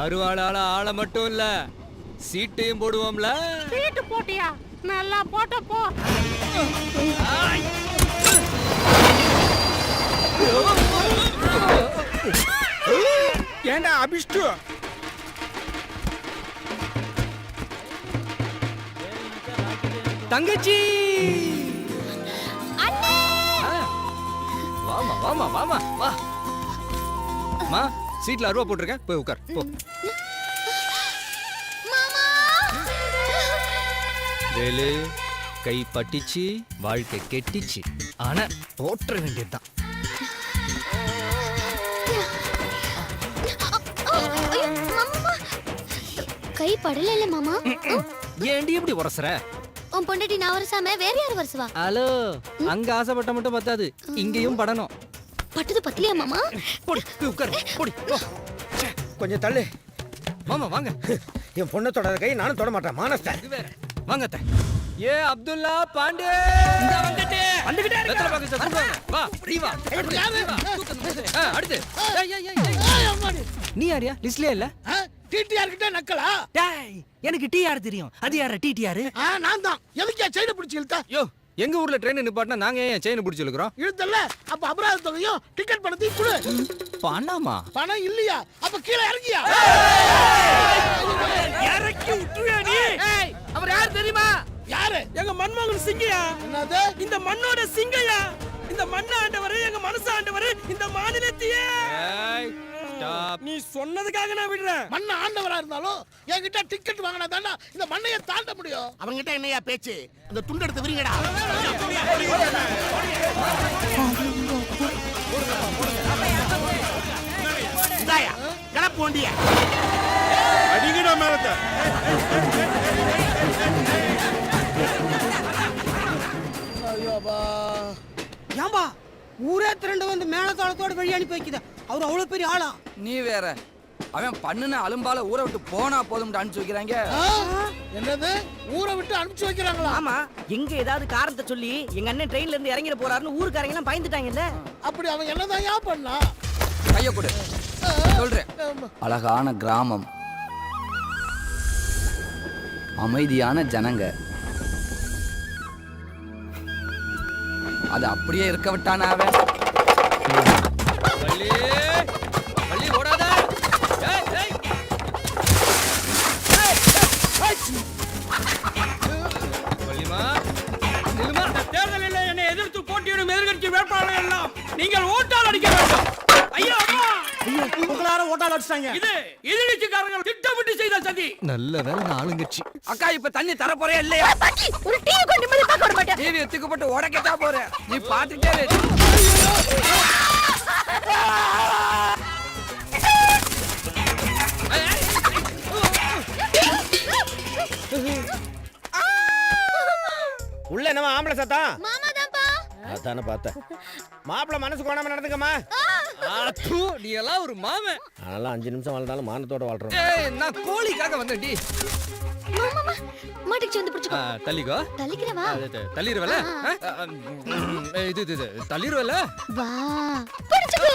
அருவாளால ஆள மட்டும் இல்ல சீட்டையும் போடுவோம்ல. சீட்டு போட்டியா? நல்லா போட்ட போ. ஏண்டா அபிஷ்டு? தங்கச்சி வாமா வாமா வாமா வா. மா சீட்ல அருவா போட்டிருக்கேன், போய் உட்கார் போ. வேலு கை பட்டிச்சு, வாழ்க்கை கெட்டிச்சு. ஆனா போற்ற வேண்டியதுதான். கை படல இல்ல மாமா. ஏண்டி இப்படி உரசற? உன் பொண்டாட்டி நான் வரசாம வேற யார் வரசுவா? ஹலோ, அங்க ஆசைப்பட்ட மட்டும் பத்தாது, இங்கேயும் படணும். பட்டது பத்தலையா மாமா? போடி போய் உட்கார் போடி. கொஞ்சம் தள்ளு மாமா வாங்க. என் பொண்ணை தொடாத கை நானும் தொட மாட்டேன். மானஸ்தேன். இது வேற. வாங்க அத்தை. ஏ அப்துல்லா பாண்டே வந்துட்டே வெத்தலை பாக்கு சார். வா நீ வா. அடுத்து நீ யாரியா? லிஸ்ட்லயே இல்ல. டிடிஆர் கிட்ட நக்கலா? டேய் எனக்கு டிஆர் தெரியும். அது யாரா டிடிஆர்? நான் தான். எதுக்கே செயினை பிடிச்சி இழுத்த? யோ எங்க ஊர்ல ட்ரெயின் நிப்பாட்டினா நாங்க ஏன் செயினை பிடிச்சி இழுக்கிறோம்? இழுத்தல்ல, அப்ப அபராத தொகையும் டிக்கெட் பணத்தையும் கொடு. பணமா? பணம் இல்லையா? அப்ப கீழே இறங்கியா? இறக்கி விட்டுறியா நீ? அவர் யார் தெரியுமா? யாரு? எங்க மன்மோகன் சிங்கையா. என்னது? இந்த மண்ணோட சிங்கையா. இந்த மண்ண ஆண்டவர், எங்க மனசு ஆண்டவர், இந்த மாநிலத்தையே. ஏய் ஸ்டாப். நீ சொன்னதுக்காக நான் விடுறேன். மண்ண ஆண்டவரா இருந்தாலும் என்கிட்ட டிக்கெட் வாங்கினா தானே இந்த மண்ணையை தாண்ட முடியும். அவங்கிட்ட என்னையா பேச்சு? அந்த துண்டு எடுத்து விரிங்கடா. இதாயா கிளப்பு வண்டிய அடிங்கடா மேலத்த. ஐயோபா. ஏம்பா ஊரே திரண்டு வந்து மேலத்தாளத்தோட வழி அனுப்பி வைக்குது. அவர் அவ்வளவு பெரிய ஆளா? நீ வேற. அவன் பண்ணுன அலும்பால ஊரை விட்டு போனா போதும்னு அனுப்பிச்சு வைக்கிறாங்க. என்னது? ஊரை விட்டு அனுப்பிச்சு வைக்கிறாங்களா? ஆமா, எங்க ஏதாவது காரணத்தை சொல்லி எங்க அண்ணன் ட்ரெயின்ல இருந்து இறங்கிட போறாருன்னு ஊருக்காரங்க எல்லாம் பயந்துட்டாங்கல்ல. அப்படி அவன் என்னதான் பண்ணா? கைய கொடு சொல்றேன். அழகான கிராமம், அமைதியான ஜனங்க, அது அப்படியே இருக்க விட்டானா அவன்? வள்ளி வள்ளி ஓடாத. ஏய் ஏய் வள்ளிமா நில்லுமா. தேர்தலில் என்னை எதிர்த்து போட்டியிடும் எதிர்க்கட்சி வேட்பாளர்கள் எல்லாம் நீங்கள் ஓட்டால் அடிக்க வேண்டும். ஐயா அம்மா, எல்லாரும் ஓட்டால் அடிச்சாங்க. இது எதிர்க்கட்சிக்காரர்கள் திட்டமிட்டு செய்த சதி. நல்ல வேலை ஆளுங்கட்சி. அக்கா இப்ப தண்ணி தர போறே இல்லையா? ஒரு டிவி கொண்டு வந்து பார்க்க விட மாட்டேன். டிவி தூக்கப்பட்டு உடைக்கட்டா போற. நீ பாத்துட்டே இரு. உள்ள என்னமா ஆம்பளை சத்தம்? மாமா தான்ப்பா. அதானே பார்த்தேன். மாப்பிள்ள மனசு கோணாம நடந்துக்கம்மா. ஆத்து நீ எல்லாம் ஒரு மாமன். அதெல்லாம் 5 நிமிஷம் வாழ்ந்தாலும் மானத்தோட வாழ்றோம். ஏய் நான் கோழிக்காக வந்தேன்டி. மாமா மாட்டுக்கு வந்து பிடிச்சுக்கோ. தள்ளிக்கோ. தள்ளிக்கிறவா? தள்ளிருவல? இது தள்ளிருவல? வா பிடிச்சுக்கோ.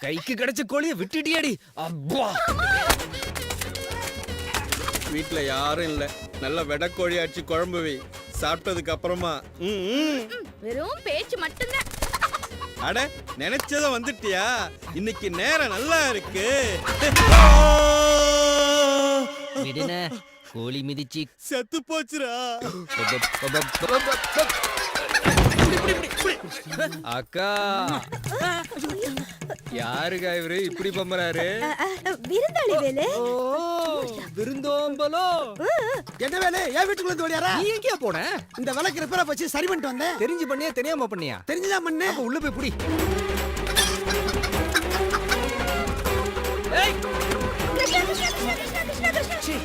கைக்கு கிடைச்ச கோழிய விட்டுட்டியாடி. அப்பா வீட்ல யாரும் இல்ல. நல்ல வெடக்கோழி அடிச்சு குழம்பு வை. சாப்பிட்டதுக்கு அப்புறமா வெறும் பேச்சு மட்டும்தான். அட நினைச்சத வந்துட்டியா? இன்னைக்கு நேரம் நல்லா இருக்கு. விடுன கோழி மிதிச்சி செத்து போச்சுரா. அக்கா யாருக்கா இவரு இப்படி பம்பறாரு? விருந்தாளி வேலை. ஓ விருந்தோம்பலோ. என்ன வேலை? ஏன் வீட்டுக்குள்ள ஓடியாரா? நீ எங்கேயா போன? இந்த விளக்கு ரிப்பேரா வச்சு சரி பண்ணிட்டு வந்தேன். தெரிஞ்சு பண்ணியா தெரியாம பண்ணியா? தெரிஞ்சுதான் பண்ணு. அப்ப உள்ள போய் புடி. கிருஷ்ணா கிருஷ்ணா கிருஷ்ணா கிருஷ்ணா கிருஷ்ணா.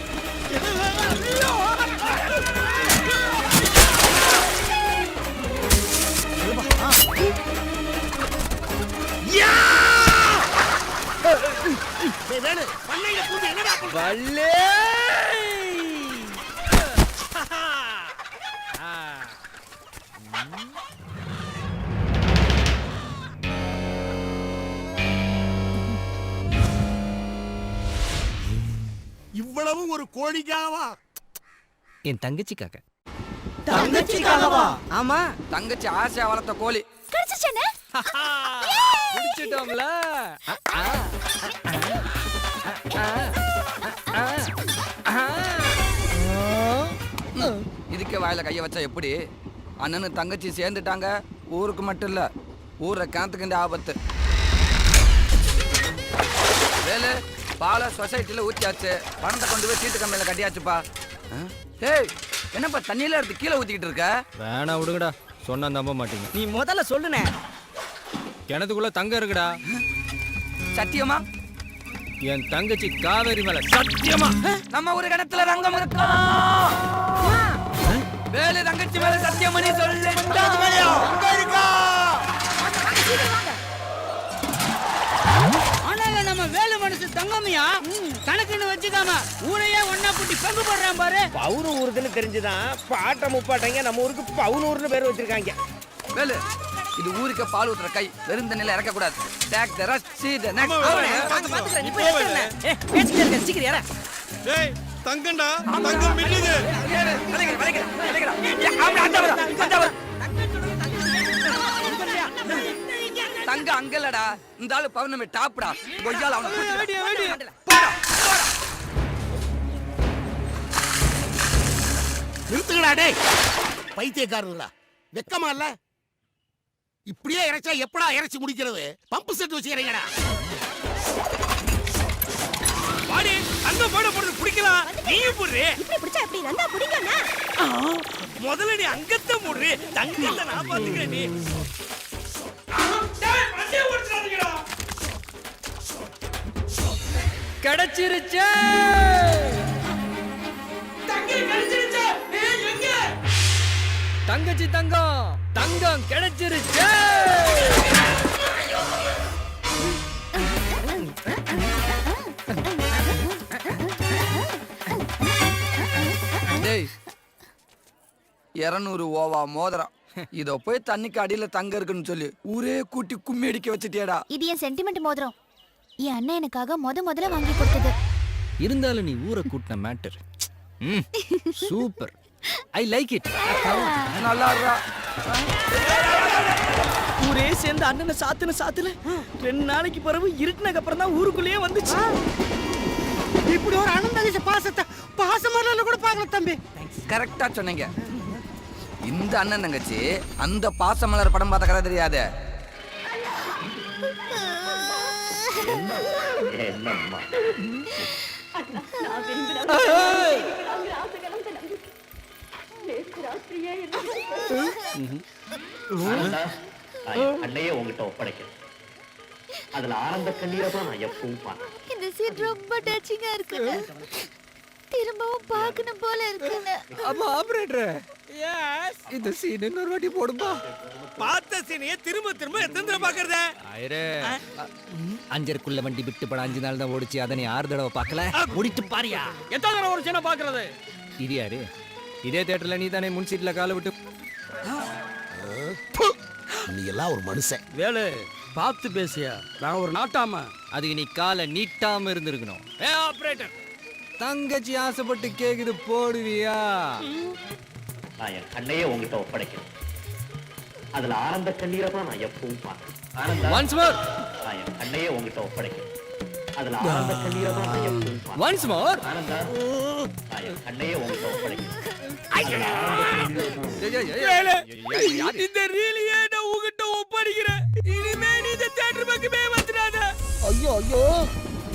வள்ளே இவ்வளவு ஒரு கோழிக்காவா? என் தங்கச்சிக்காக. தங்கச்சிக்காகவா? ஆமா, தங்கச்சி ஆசையா வளர்த்த கோழி. கிடைச்சிச்சேனே. பிடிச்சிட்டோம்ல. இதுக்கே வாயில கைய வச்சா எப்படி? அண்ணனு தங்கச்சி சேர்ந்துட்டாங்க. ஊருக்கு மட்டும் இல்ல, ஊரை கிணத்துக்கு ஆபத்து. வேலு, பாலை சொசைட்டில ஊத்தியாச்சு. பணத்தை கொண்டு போய் சீட்டு கம்மியில கட்டியாச்சுப்பா. ஏய், என்னப்பா தண்ணியில எடுத்து கீழே ஊத்திக்கிட்டு இருக்க? வேணா விடுங்கடா, சொன்னா நம்ப மாட்டீங்க. நீ முதல்ல சொல்லுனே. கிணத்துக்குள்ள தங்கம் இருக்குடா. சத்தியமா? என் தங்கச்சி காவேரி மேல சத்தியமா. நம்ம ஒரு கிணத்துல ரங்கம் இருக்கா? வேலு தங்கச்சி மேல சத்தியம் பண்ணி சொல்லு. ஆனால நம்ம வேலு மனசு தங்கமியா கணக்குன்னு வச்சுக்காம ஊரையே ஒன்னா புட்டி பங்கு போடுறான் பாரு. பவுனு ஊருக்குன்னு தெரிஞ்சுதான் பாட்ட முப்பாட்டங்க நம்ம ஊருக்கு பவுனூர்னு பேர் வச்சிருக்காங்க. வேலு, இது ஊருக்கு பால் ஊத்துற கை. வெறும் தண்ணியில இறக்க கூடாது. Take the rush, see the next. நாங்க பாத்துக்கறேன். நீ போய் எடுத்துறேன். பேசிட்டே இருக்க, சீக்கிரம் ஏற. டேய் தங்கம்டா, தங்கம் மின்னுது. தங்க அங்கலடா, இந்த ஆளு பௌர்ணமி டாப்டா. கொய்யால அவன நிறுத்துங்கடா டேய், பைத்தியக்காரங்களா, வெக்கமா இல்ல? இப்படியே இறைச்சா எப்படா இறைச்சி முடிக்கிறது? பம்பு செட் வச்சு இறங்கடா. வாடி, அங்க போட போறது பிடிக்கலாம். நீயும் போடுறே. இப்படி பிடிச்சா எப்படி நல்லா பிடிக்கனா? முதல்ல நீ அங்கத்த போடுறே. தங்கத்தை நான் பாத்துக்கிறேன். நீ டேய், வண்டியை ஓட்டுறாதீங்கடா. கிடைச்சிருச்சே. தங்கை கிடைச்சிருச்சே. ஏய், எங்க? தங்கச்சி தங்கம், தங்கம் கிடைச்சிருச்சே. டேய், 200 ஓவா மோதிரம். இதோ போய் தண்ணிக்கு அடியில தங்க இருக்குன்னு சொல்லி ஊரே கூட்டி கும்மி அடிக்க வச்சுட்டியாடா. இது என் சென்டிமெண்ட் மோதிரம். என் அண்ணன் எனக்காக முதல்ல வாங்கி கொடுத்தது. இருந்தாலும் நீ ஊரை கூட்டின matter super. I like it. நல்லா இருக்கா? ஊரே சேர்ந்து அண்ணனை சாத்துல 2 நாளைக்கு பிறகு இருட்டினக்கு அப்புறம் தான் ஊருக்குள்ளேயே வந்துச்சு. இப்படி ஒரு அண்ணன் தங்கச்சி பாசமரல கூட பார்க்கல தம்பி. கரெக்டா சொன்னீங்க. இந்த அண்ணன் தங்கச்சி அந்த பாசமலர் படம் பார்த்த கதை தெரியாது. அண்ணையே உங்ககிட்ட ஒப்படைக்கிறேன். அதுல ஆனந்த கண்ணீரை தான் நான் எப்பவும் பார்த்தேன். இந்த சீட் ரொம்ப டச்சிங்கா இருக்குங்க. திரும்பவும் பார்க்கணும் போல இருக்குங்க. ஆமா ஆபரேட்டர். இந்த சீன் இன்னொரு வாட்டி போடும்பா. பார்த்த சீனையே திரும்ப திரும்ப எத்தனை தடவை பாக்குறத? ஐரே, அஞ்சருக்குள்ள வண்டி விட்டு பட 5 நாள் தான் ஓடிச்சு. அதை நீ 6 தடவை பார்க்கல. ஓடிட்டு பாரியா. எத்தனை தடவை ஒரு சீனை பாக்குறது? இது யாரு? இதே தியேட்டர்ல நீ தானே முன் சீட்ல காலை விட்டு. நீ எல்லாம் ஒரு மனுஷன். வேலு, பார்த்து பேசியா. நான் ஒரு நாட்டாம. அதுக்கு நீ காலை நீட்டாம இருந்திருக்கணும். ஏ ஆபரேட்டர், தங்கச்சி ஆசைப்பட்டு கேக்குது, போடுவியா? நான் என் கண்ணையே உங்ககிட்ட ஒப்படைக்கிறேன். அதுல ஆனந்த கண்ணீரை தான் நான் எப்பவும் பார்த்தேன். Once more. நான் என் கண்ணையே உங்ககிட்ட ஒப்படைக்கிறேன். அதுல ஆனந்த கண்ணீரை தான் நான் எப்பவும் பார்த்தேன். Once more. ஆனந்தா, நான் என் கண்ணையே உங்ககிட்ட ஒப்படைக்கிறேன். வேலு, இந்த ரீலியே நான் உன்கிட்ட ஒப்படைக்கிறேன். இனிமே நீ இந்த தியேட்டர் பக்கமே வந்துடாத. ஐயோ ஐயோ,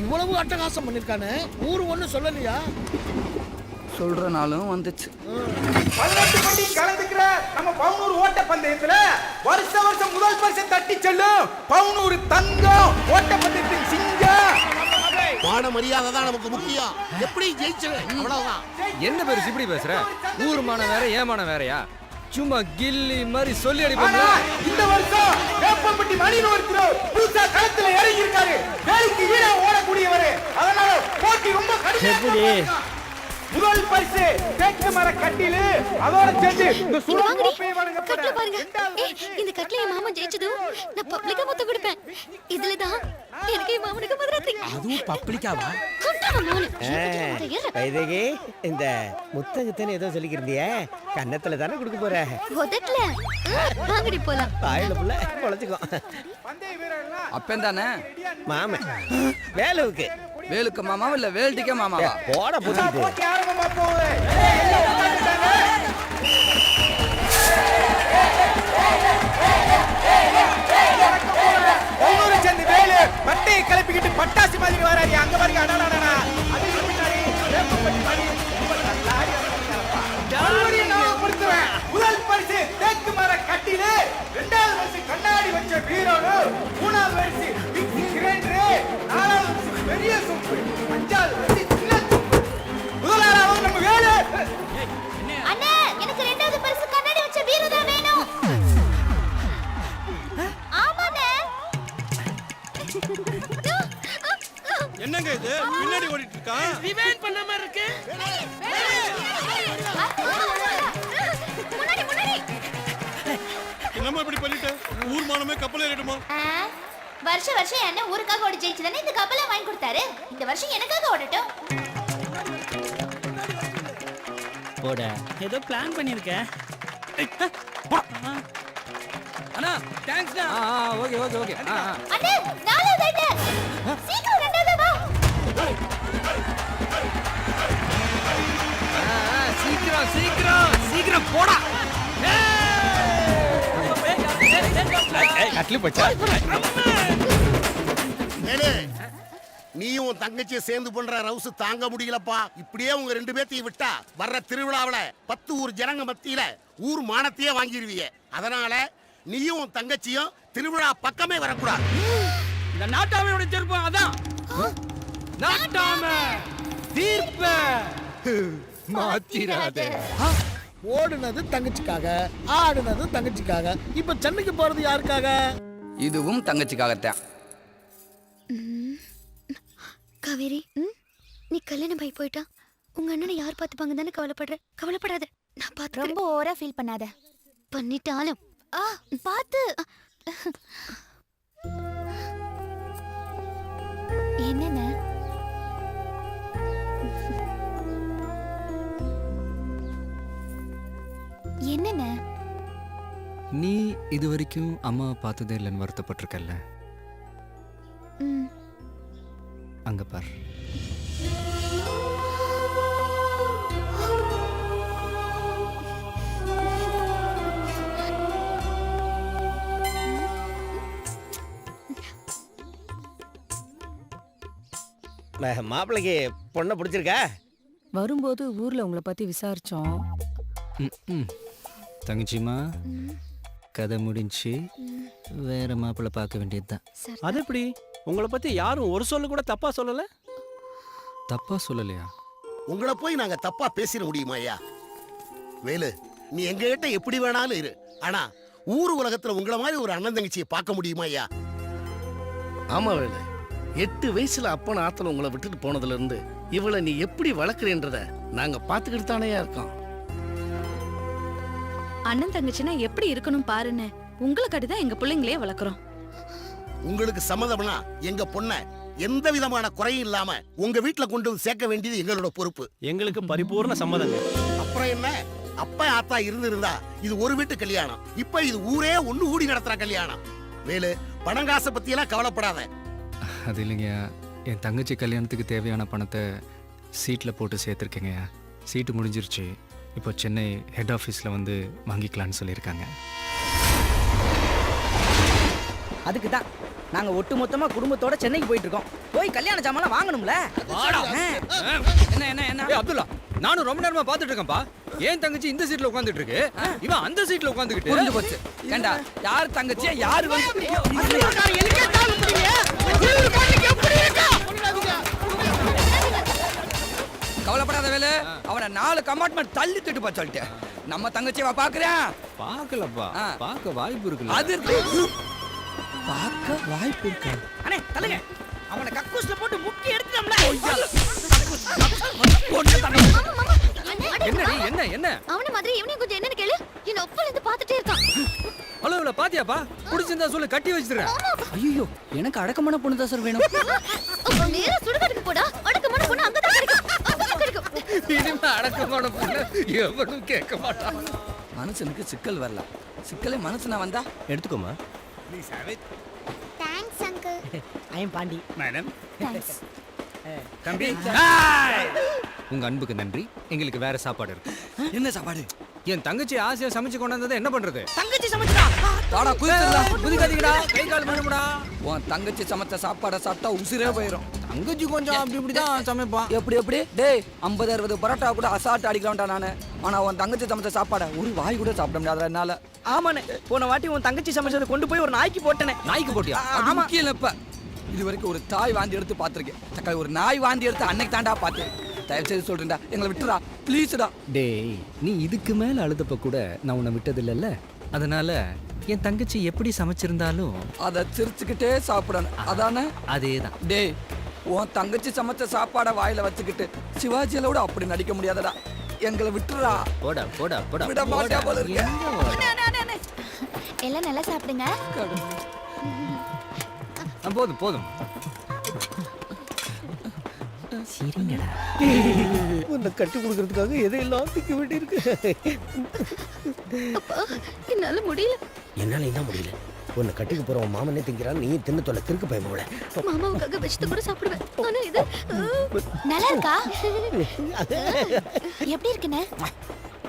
இவ்வளவு அட்டகாசம் பண்ணிருக்கானே, ஊரு ஒண்ணு சொல்லலையா? சொல்றனாலும் வந்துச்சு. 18 படி கலந்துக்கிற நம்ம பவுனூர் ஓட்ட பந்தயத்துல வருஷம் முதல் பரிசு தட்டி செல்லும் பவுனூர் தங்கம் ஓட்ட பந்தயத்தின் சிங்கம். மான மரியாதை தான் நமக்கு முக்கியம். எப்படி ஜெயிச்சிரு, அவ்வளவுதான். என்ன பேரு இப்படி பேசுற? ஊர் மானம் வேற, ஏமானம் வேறயா? சும்மா கில்லி மாதிரி சொல்லி அடிப்போம். இந்த வருஷம் வேப்பம்பட்டி மணின்னு ஒருத்தர் புதுசா களத்துல இறங்கி இருக்காரு. வேலைக்கு ஈடா ஓடக்கூடியவர். அதனால போட்டி ரொம்ப கடினமா. முதல் பரிசு தேக்கு மர கட்டிலு, அதோட சேர்த்து இந்த சுழல் கோப்பையை வழங்கப்பட. பாருங்க. இந்த கட்ல என் மாமா ஜெயிச்சதும் நான் பப்ளிக்கா மொத்த கொடுப்பேன். இதுல தான் எனக்கு என் மாமனுக்கு மதுராத்தி. அதுவும் பப்ளிக்காவா? வைதகி இந்த முத்தகத்தன்னு ஏதோ சொல்லிக்கிருந்தியே கன்னத்துல தானே கொடுக்க போற உதட்டல வாங்கடி போலாம் வாயில புள்ள பொழைச்சுக்கோ பந்தய வீரர்கள்லாம் அப்பன் தானே மாமன் வேலுவுக்கு வேலுக்கு மாமாவா இல்ல வேல்டிக்கே மாமாவா? போட புடிச்சிட்டு போட்டி ஆரம்பமா போகுது. எல்லாம் உட்கார்ந்துட்டாங்க. ஒவ்வொரு சேர்ந்து வேலு பட்டையை கிளப்பிக்கிட்டு பட்டாசு மாதிரி வராரு. அங்க பாருங்க அடடடடா. அதுக்கு பின்னாடி வேப்பம்பட்டி மாதிரி ரொம்ப நல்லா இருக்காருப்பா. மறுபடியும் ஞாபகப்படுத்துவேன். முதல் பரிசு தேக்கு மர கட்டிலு, இரண்டாவது பரிசு கண்ணாடி வச்ச பீரோடு, மூணாவது பரிசு மிக்ஸி கிரைண்டரு, நாலாவது பரிசு பெரிய சொம்பு, அஞ்சாவது பரிசு சின்ன சொம்பு. முதலாவது நம்ம வேலு. அண்ணே எனக்கு ரெண்டாவது பரிசு கண்ணாடி வச்ச பீரோ தான் வேணும் ஆமாண்ணே என்னங்க இது பின்னாடி ஓடிட்டு இருக்கான்? ரிவைண்ட் பண்ண மாதிரி இருக்கு முன்னாடி முன்னாடி என்னம்மா இப்படி பண்ணிட்ட? ஊர் மானமே கப்பல் ஏறிடுமா? வருஷம் என்ன ஊருக்காக ஓடி ஜெயிச்சுதானே இந்த கப்பலை வாங்கி கொடுத்தாரு இந்த வருஷம் எனக்காக ஓடட்டும் போட ஏதோ பிளான் பண்ணிருக்கேன் அண்ணா தேங்க்ஸ்ண்ணா. Okay okay okay. அண்ணே நாலாவது ஐட்டம் சீக்கிரம் ரெண்டாவது வா சீக்கிரம் சீக்கிரம் சீக்கிரம் போடா. கட்லி போச்சா வேலு நீயும் உன் தங்கச்சியும் சேர்ந்து பண்ற ரவுசு தாங்க முடியலப்பா. இப்படியே உங்க ரெண்டு பேத்தையும் விட்டா வர்ற திருவிழாவுல 10 ஊர் ஜனங்க மத்தியில ஊர் மானத்தையே வாங்கிருவீங்க. அதனால நீயும் உன் தங்கச்சியும் திருவிழா பக்கமே வரக்கூடாது. இந்த நாட்டாமையோட திருப்பம் அதான். நாட்டாம தீர்ப்ப மாத்திராத. ஓடுனது தங்கச்சிக்காக ஆடுனது தங்கச்சிக்காக இப்ப சென்னைக்கு போறது யாருக்காக இதுவும் தங்கச்சிக்காகத்தான். காவேரி நீ கல்யாணம் ஆகி போயிட்டா உங்க அண்ணனை யார் பார்த்துப்பாங்க தானே கவலைப்படுற கவலைப்படாத நான் பார்த்து ரொம்ப ஓவரா ஃபீல் பண்ணாத பண்ணிட்டாலும் பார்த்து என்னென்ன என்னென்ன நீ இது வரைக்கும் அம்மா பார்த்ததே இல்லைன்னு வருத்தப்பட்டிருக்கல்ல? அங்க பார். மாப்பிள்ளைக்கு பொண்ணை பிடிச்சிருக்கா? வரும்போது ஊர்ல உங்களை பத்தி விசாரிச்சோம். தங்கச்சிமா கதை முடிஞ்சு வேற மாப்பிள்ளை பார்க்க வேண்டியதுதான். அது எப்படி உங்களை பத்தி யாரும் ஒரு சொல்லு கூட தப்பா சொல்லல? தப்பா சொல்லலையா? உங்களை போய் நாங்க தப்பா பேசிட முடியுமா ஐயா? வேலு நீ எங்க கிட்ட எப்படி வேணாலும் இரு. ஆனா ஊர் உலகத்துல உங்களை மாதிரி ஒரு அண்ணன் தங்கச்சியை பார்க்க முடியுமா ஐயா? ஆமா வேலு, 8 வயசுல அப்பன் ஆத்தல உங்களை விட்டுட்டு போனதுல இருந்து இவளை நீ எப்படி வளர்க்குறேன்றத நாங்க பாத்துக்கிட்டு தானேயா இருக்கோம். அண்ணன் தங்கச்சினா எப்படி இருக்கணும் பாருன்னு உங்களை கட்டிதான் எங்க பிள்ளைங்களே வளர்க்குறோம். உங்களுக்கு சம்மதம்னா எங்க பொண்ணை எந்த விதமான குறையும் இல்லாம உங்க வீட்டுல கொண்டு வந்து சேர்க்க வேண்டியது எங்களோட பொறுப்பு. எங்களுக்கு பரிபூர்ண சம்மதங்க. அப்புறம் என்ன, அப்பா ஆத்தா இருந்திருந்தா இது ஒரு வீட்டு கல்யாணம். இப்ப இது ஊரே ஒண்ணு கூடி நடத்துற கல்யாணம். வேலு பணங்காசை பத்தி எல்லாம் கவலைப்படாத. அது இல்லைங்க, என் தங்கச்சி கல்யாணத்துக்கு தேவையான பணத்தை சீட்டில் போட்டு சேர்த்துருக்கேங்க. சீட்டு முடிஞ்சிருச்சு. இப்போ சென்னை ஹெட் ஆஃபீஸில் வந்து வாங்கிக்கலான்னு சொல்லியிருக்காங்க. அதுக்கு தான் நாங்க ஒட்டு மொத்தமா குடும்பத்தோட சென்னைக்கு போயிட்டு இருக்கோம். போய் கல்யாண ஜாமான் வாங்கணும்ல. என்ன என்ன என்ன? அப்துல்லா, நானும் ரொம்ப நேரமா பாத்துட்டு இருக்கேன்ப்பா. ஏன் தங்கச்சி இந்த சீட்ல உட்கார்ந்துட்டு இருக்கு, இவன் அந்த சீட்ல உட்கார்ந்துகிட்டு. புரிஞ்சு போச்சு. ஏண்டா யார் தங்கச்சியா யார் வந்து கவலைப்படாத வேலு, அவனை 4 கம்பார்ட்மெண்ட் தள்ளி திட்டுப்பா சொல்லிட்டேன். நம்ம தங்கச்சியவா பாக்குறேன். பாக்கலப்பா, பாக்க வாய்ப்பு இருக்குல்ல. அது பாக்க வாய்ப்பு இருக்கா? அண்ணே தள்ளுங்க, அவனை கக்கூஸ்ல போட்டு முக்கி எடுத்துட்டோம்ல. என்னடி என்ன என்ன? அவன மாதிரி இவனையும் கொஞ்சம் என்னன்னு கேளு. என்ன ஒப்பல இருந்து பார்த்துட்டே இருக்கான். அளவுல பாத்தியாப்பா? புடிச்சிருந்தா சொல்லு, கட்டி வச்சிடுறேன். ஐயோ, எனக்கு அடக்கமான பொண்ணு தான் சார் வேணும். நேரா சுடுகாட்டுக்கு போடா. அடக்கமான பொண்ணு தங்கமான புள்ள எவனும் கேட்க மாட்டான். மனுஷனுக்கு சிக்கல் வரல, சிக்கலே மனுஷனா வந்தா எடுத்துக்கோமா. Thanks uncle. I am Pandi. Madam thanks. தம்பி. உங்க அன்புக்கு நன்றி. எங்களுக்கு வேற சாப்பாடு இருக்கு. என்ன சாப்பாடு? என் தங்கச்சி ஆசையா சமைச்சு கொண்டு வந்ததை என்ன பண்றது? தங்கச்சி சமைச்சா தாடா குதிச்சுடா. புதுக்காதீங்கடா, கை கால் மணுமுடா. உன் தங்கச்சி சமைச்ச சாப்பாடை சாப்பிட்டா உசிரே போயிடும். தங்கச்சி கொஞ்சம் அப்படி இப்படிதான் சமைப்பான். எப்படி டேய் 50-60 பரோட்டா கூட அசால்ட் அடிக்கலாம்டா நானு. ஆனா உன் தங்கச்சி சமைச்ச சாப்பாடை ஒரு வாய் கூட சாப்பிட முடியாத என்னால. ஆமாண்ணே, போன வாட்டி உன் தங்கச்சி சமைச்சதை கொண்டு போய் ஒரு நாய்க்கு போட்டனே. நாய்க்கு போட்டியா? அது முக்கியம் இல்லப்ப. இது வரைக்கும் ஒரு தாய் வாந்தி எடுத்து பார்த்திருக்கேன். தக்காளி ஒரு நாய் வாந்தி எடுத்து அன்னைக்கு தாண்டா பார்த்தேன். தயவு செய்து சொல்றேன்டா, எங்களை விட்டுறா ப்ளீஸ்டா. டேய், நீ இதுக்கு மேல அழுதப்ப கூட நான் உன்னை விட்டது இல்லைல்ல. அதனால என் தங்கச்சி எப்படி சமைச்சிருந்தாலும் அதை சிரிச்சுக்கிட்டே சாப்பிடணும், அதானே? அதேதான். டேய், உன் தங்கச்சி சமைச்ச சாப்பாடை வாயில வச்சுக்கிட்டு சிவாஜியில கூட அப்படி நடிக்க முடியாதடா. எங்களை விட்டுறா. போடா போடா போடா. விட மாட்டா போல இருக்கு. எல்லாம் நல்லா சாப்பிடுங்க. போதும் போதும். சரிங்கடா. உன்னை கட்டி கொடுக்கறதுக்காக எதையெல்லாம் திக்க வேண்டியிருக்கு. அப்பா, என்னால முடியல. என்னால என்ன முடியல? உன்னை கட்டிக்கு போற உன் மாமனே திங்கிறான், நீ தின்னு தொலை திருக்கு பயமோட. மாமாவுக்காக வச்சுட்டு கூட சாப்பிடுவேன். ஆனா இது நல்லா இருக்கா? எப்படி இருக்குண்ணே?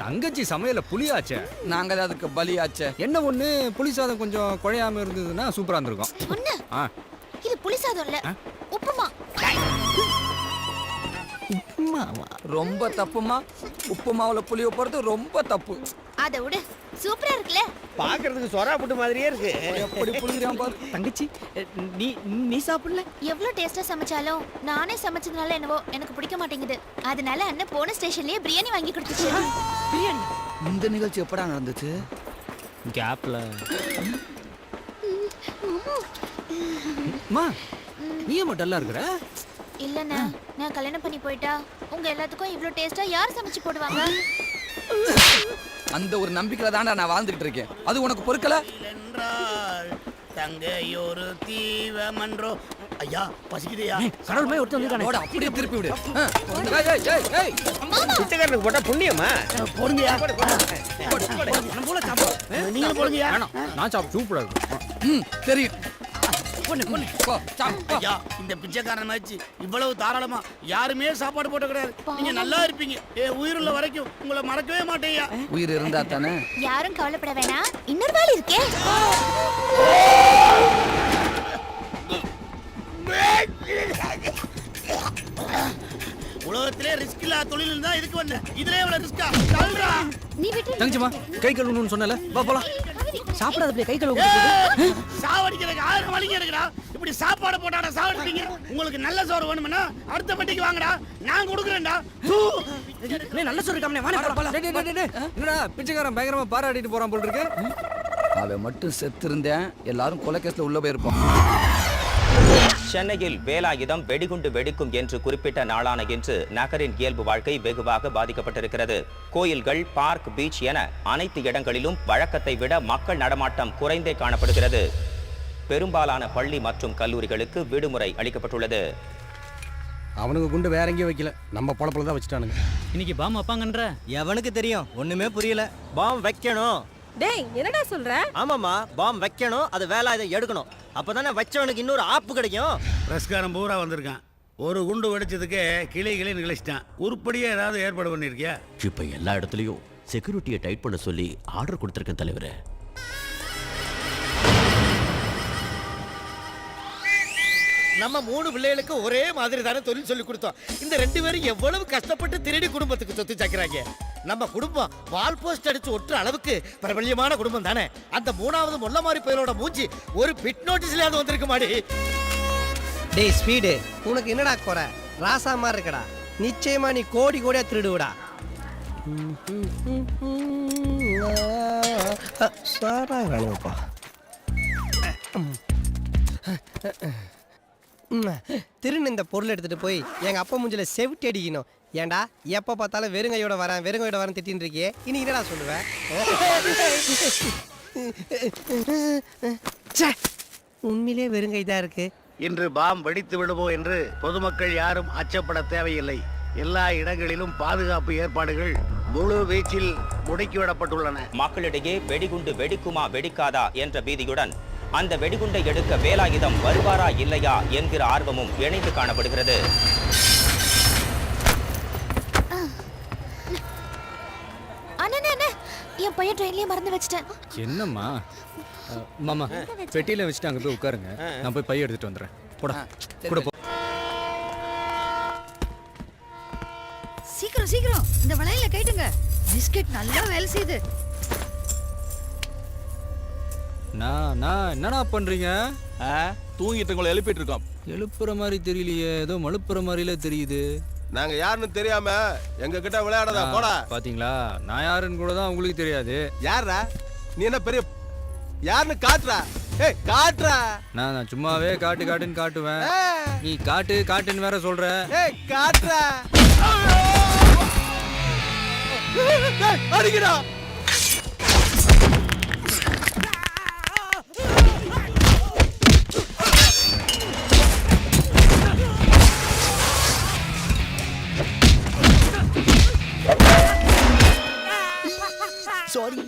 தங்கச்சி சமையல புளியாச்சே. நாங்க தான் அதுக்கு பலியாச்சே. என்ன ஒண்ணு, புளி சாதம் கொஞ்சம் குழையாம இருந்ததுன்னா சூப்பரா இருந்திருக்கும். ஒண்ணு, ஆ, இது புளி சாதம் இல்ல, உப்புமா. ரொம்ப தப்புமா. உப்பு மாவுல புளிய போறது ரொம்ப தப்பு. அதை விடு, சூப்பரா இருக்குல்ல? பாக்குறதுக்கு சொரா புட்டு மாதிரியே இருக்கு. எப்படி புளிக்கிறான் பாரு. தங்கச்சி, நீ நீ சாப்பிடல? எவ்வளவு டேஸ்டா சமைச்சாலும் நானே சமைச்சதுனால என்னவோ எனக்கு பிடிக்க மாட்டேங்குது. அதனால அண்ணன் போன ஸ்டேஷன்லயே பிரியாணி வாங்கி கொடுத்துச்சு. பிரியாணி? இந்த நிகழ்ச்சி எப்படா நடந்துச்சு? கேப்ல. மா, நீ ஏன் டல்லா இருக்கற? இல்லண்ணா, நான் கல்யாணம் பண்ணி போயிட்டா உங்க எல்லாத்துக்கும் இவ்ளோ டேஸ்டா யார் சமைச்சு போடுவாங்க? அந்த ஒரு நம்பிக்கையில தான்டா நான் வாழ்ந்துகிட்டு இருக்கேன். அது உனக்கு பொறுக்கல? தங்கையொரு தீவமன்றோ. ஐயா பசிக்குதையா? கடவுள் போய் ஒருத்தன் வந்துட்டானே. போடா, அப்படியே திருப்பி விடு. ஏய் ஏய் ஏய் ஏய். பிச்சைக்காரனுக்கு போட்டா புண்ணியமா? போடுங்கயா. நம்மள சாப்பிடு. நீங்க போடுங்கயா. நான் சாப்பிட்டு சூப்பரா இருக்கு. தெரியும். பொண்ணு போ, சாப்பிடு, போ. ஐயா, இந்த பிச்சைக்காரன் ஆச்சு இவ்வளவு தாராளமா யாருமே சாப்பாடு போட கிடையாது. நீங்க நல்லா இருப்பீங்க. உயிருள்ள வரைக்கும் உங்களை மறக்கவே மாட்டேயா. உயிர் இருந்தா தானே. யாரும் கவலைப்பட வேணாம், இன்னொரு வாள் இருக்கே. உலகத்திலே ரிஸ்க் இல்லாத தொழில் இருந்தா இதுக்கு வந்தேன். இதுல எவ்வளவு ரிஸ்கா? சொல்றா. நீ விட்டு தங்கச்சிமா, கை கழுவணும்னு சொன்னல, வா போலாம். சாப்பிடாத அப்படியே கை கழுவு. சாவடிக்கிறதுக்கு 1000 வழிங்க இருக்குடா. இப்படி சாப்பாடு போட்டாடா சாவடிப்பீங்க. உங்களுக்கு நல்ல சோறு வேணும்னா அடுத்த பட்டிக்கு வாங்கடா, நான் கொடுக்குறேன்டா. நீ நல்ல சோறு காமனே, வாடா போலாம். டேய், டேய், டேய், டேய். என்னடா பிச்சைக்காரன் பயங்கரமா பாராட்டிட்டு போறான் போல இருக்கு. அவன் மட்டும் செத்து இருந்தேன், எல்லாரும் கொலை கேஸ்ல உள்ள போயிருப்போம். சென்னையில் வேலாயுதம் வெடிகுண்டு வெடிக்கும் என்று குறிப்பிட்ட நாளான இன்று நகரின் இயல்பு வாழ்க்கை வெகுவாக பாதிக்கப்பட்டிருக்கிறது. கோயில்கள், பார்க், பீச் என அனைத்து இடங்களிலும் வழக்கத்தை விட மக்கள் நடமாட்டம் குறைந்தே காணப்படுகிறது. பெரும்பாலான பள்ளி மற்றும் கல்லூரிகளுக்கு விடுமுறை அளிக்கப்பட்டுள்ளது. அவனுக்கு குண்டு வேற எங்கேயும் வைக்கல, நம்ம பொழப்புல தான் வச்சுட்டானுங்க. இன்னைக்கு பாம் வைப்பாங்கன்ற எவனுக்கு தெரியும்? ஒண்ணுமே புரியல. பாம் வைக்கணும். டேய், என்னடா சொல்ற? ஆமாமா, பாம் வைக்கணும். அது வேலை இதை எடுக்கணும். அப்பதானே வச்சவனுக்கு இன்னொரு ஆப்பு கிடைக்கும். பிரஸ்காரம் பூரா வந்திருக்கான். ஒரு குண்டு வெடிச்சதுக்கு கிளி நிகழ்ச்சிட்டான். உருப்படியா ஏதாவது ஏற்பாடு பண்ணிருக்கியா? இப்ப எல்லா இடத்துலயும் செக்யூரிட்டியை டைட் பண்ண சொல்லி ஆர்டர் கொடுத்திருக்கேன் தலைவரே. நம்ம 3 பிள்ளைகளுக்கு ஒரே மாதிரி தானே தொழில் சொல்லி கொடுத்தோம். இந்த 2 பேரும் எவ்வளவு கஷ்டப்பட்டு திருடி குடும்பத்துக்கு சொத்து சாக்கிறாங்க. நம்ம குடும்பம் வால் போஸ்ட் அடிச்சு ஒட்டுற அளவுக்கு பிரபல்யமான குடும்பம் தானே. அந்த 3வது மொல்ல மாதிரி பையலோட மூஞ்சி ஒரு பிட் நோட்டீஸ்லயாவது வந்திருக்கு மாடி. டேய் ஸ்பீடு, உனக்கு என்னடா குறை? ராசா மாதிரி இருக்கடா. நிச்சயமா நீ கோடி கோடியா திருடுவடா. சாரா வேணும்ப்பா. திருன்னு இந்த பொருள் எடுத்துட்டு போய் எங்க அப்பா மூஞ்சில செவிட்டு அடிக்கணும். ஏண்டா எப்ப பார்த்தாலும் வெறுங்கையோட வரேன் திட்டின்னு இருக்கியே, இனி என்னடா சொல்லுவேன்? உண்மையிலே வெறுங்கை தான் இருக்கு. இன்று பாம் வெடித்து விடுமோ என்று பொதுமக்கள் யாரும் அச்சப்பட தேவையில்லை. எல்லா இடங்களிலும் பாதுகாப்பு ஏற்பாடுகள் முழு வீச்சில் முடுக்கிவிடப்பட்டுள்ளன. மக்களிடையே வெடிகுண்டு வெடிக்குமா வெடிக்காதா என்ற பீதியுடன் அந்த வெடிகுண்டை எடுக்க வேலாயுதம் வருவாரா இல்லையா என்கிற ஆர்வமும் இணைந்து காணப்படுகிறது. என் பையன் ட்ரெயின்லயே மறந்து வச்சிட்டேன். என்னம்மா மாமா பெட்டியில வச்சுட்டு அங்கே போய் உட்காருங்க, நான் போய் பைய எடுத்துட்டு வந்துடுறேன். போடா கூட போ. சீக்கிரம் சீக்கிரம் இந்த வளையல கைட்டுங்க. பிஸ்கட் நல்லா வேலை செய்யுது. நான் என்னடா பண்றீங்க? தூங்கிட்டு உங்களை எழுப்பிட்டு இருக்கோம். எழுப்புற மாதிரி தெரியலையே, ஏதோ மழுப்புற மாதிரிலே தெரியுது. நாங்க யாருன்னு தெரியாம எங்க கிட்ட விளையாடாதா போடா. பாத்தீங்களா, நான் யாருன்னு கூட தான் உங்களுக்கு தெரியாது. யாரா நீ? என்ன பெரிய யாருன்னு காட்டுறா? ஏய் காட்டுறா. நான் சும்மாவே காட்டுன்னு காட்டுவேன். நீ காட்டுன்னு வேற சொல்ற. ஏய் காட்டுறா. அடிக்கடா. சாரி.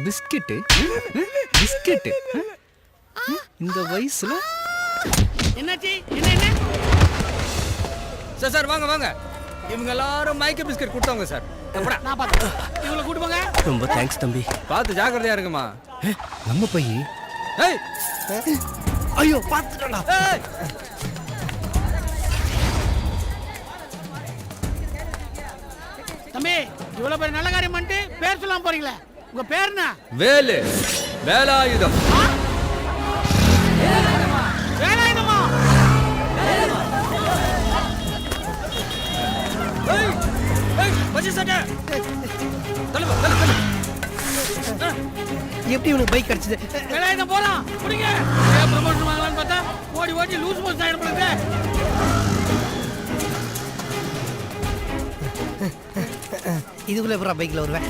பிஸ்கெட்டு இந்த வயசுல? என்னாச்சு? என்ன? சார் வாங்க. இவங்க எல்லாரும் மைக்க பிஸ்கட் கொடுத்தாங்க சார். நான் பாத்துக்கிறேன். இவங்களை கூட்டு போங்க. ரொம்ப தேங்க்ஸ் தம்பி. பார்த்து ஜாக்கிரதையா இருக்குமா. நம்ம பையன். ஏய் ஐயோ பாத்துட்டடா. ஏய் தம்பி, இவ்வளவு பெரிய நல்ல காரியம் பண்ணிட்டு பேர் சொல்லாம போறீங்களே, உங்க பேர் என்ன? வேலாயுதம். வேலாயுதமா? எப்படி உனக்கு பைக் கிடைச்சது? வேலாயுதம் போலாம். புடிங்க. ப்ரமோஷன் வாங்கலாம்னு பார்த்தா ஓடி லூஸ் மோஷன் ஆயிடும் போல. இதுக்குள்ள எப்பறம் பைக்ல வருவேன்?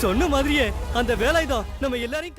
சொன்ன மாதிரியே அந்த வேலாயுதம் நம்ம எல்லாரையும்